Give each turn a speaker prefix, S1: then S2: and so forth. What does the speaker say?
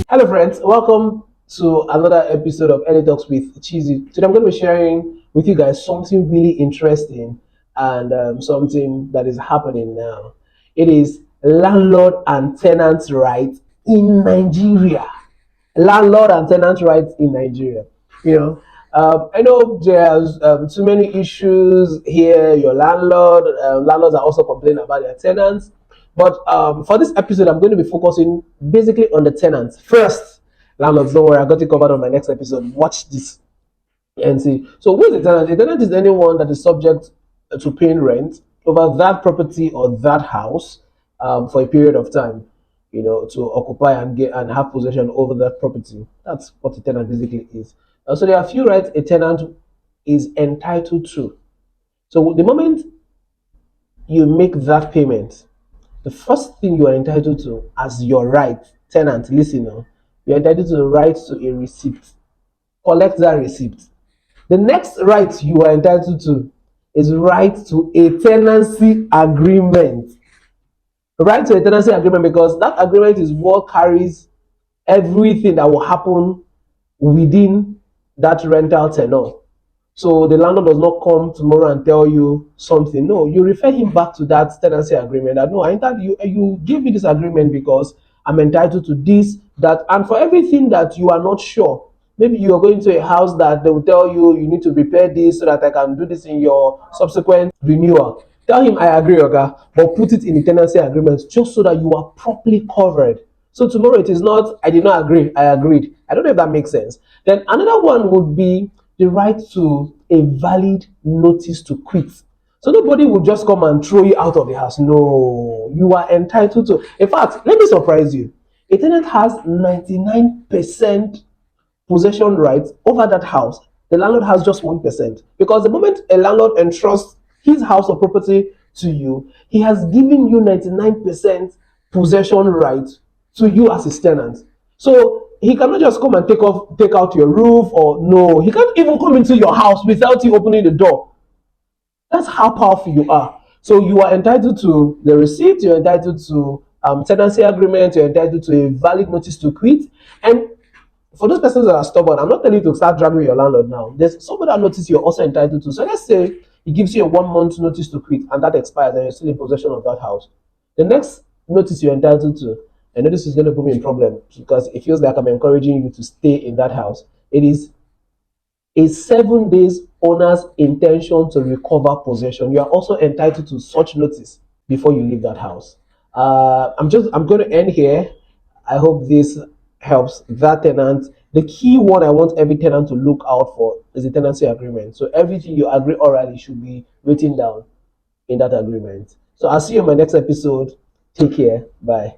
S1: Hello, friends. Welcome to another episode of Any Talks with Cheesy. Today, I'm going to be sharing with you guys something really interesting and something that is happening now. It is landlord and tenants' rights in Nigeria. Landlord and tenant rights in Nigeria. You know, I know there's too many issues here. Your landlords are also complaining about their tenants. But for this episode, I'm going to be focusing basically on the tenants first. Landlords, don't worry, I got it covered on my next episode. Watch this and see. So, who is a tenant? A tenant is anyone that is subject to paying rent over that property or that house for a period of time. To occupy and get and have possession over that property. That's what a tenant basically is. So there are a few rights a tenant is entitled to. So the moment you make that payment, the first thing you are entitled to as your right, tenant, listen now, you're entitled to the right to a receipt. Collect that receipt. The next right you are entitled to is right to a tenancy agreement. Right to a tenancy agreement, because that agreement is what carries everything that will happen within that rental tenure. So the landlord does not come tomorrow and tell you something. No, you refer him back to that tenancy agreement. That no, you give me this agreement because I'm entitled to this, that, and for everything that you are not sure. Maybe you are going to a house that they will tell you you need to repair this so that I can do this in your subsequent renewal. Tell him I agree, okay, but put it in the tenancy agreement just so that you are properly covered. So tomorrow it is not I did not agree, I agreed. I don't know if that makes sense. Then another one would be the right to a valid notice to quit. So nobody will just come and throw you out of the house. No, you are entitled to. In fact, let me surprise you. A tenant has 99% possession rights over that house. The landlord has just 1%. Because the moment a landlord entrusts his house or property to you, he has given you 99% possession right to you as his tenant. So he cannot just come and take out your roof, or no, he can't even come into your house without you opening the door. That's how powerful you are. So you are entitled to the receipt, you're entitled to tenancy agreement, you're entitled to a valid notice to quit. And for those persons that are stubborn, I'm not telling you to start dragging your landlord now. There's some other notice you're also entitled to. So let's say he gives you a 1 month notice to quit and that expires and you're still in possession of that house. The next notice you're entitled to, I know this is going to put me in problem because it feels like I'm encouraging you to stay in that house. It is a 7 days owner's intention to recover possession. You are also entitled to such notice before you leave that house. I'm going to end here. I hope this helps that tenant. The key one I want every tenant to look out for is the tenancy agreement. So everything you agree orally should be written down in that agreement. So I'll see you in my next episode. Take care. Bye.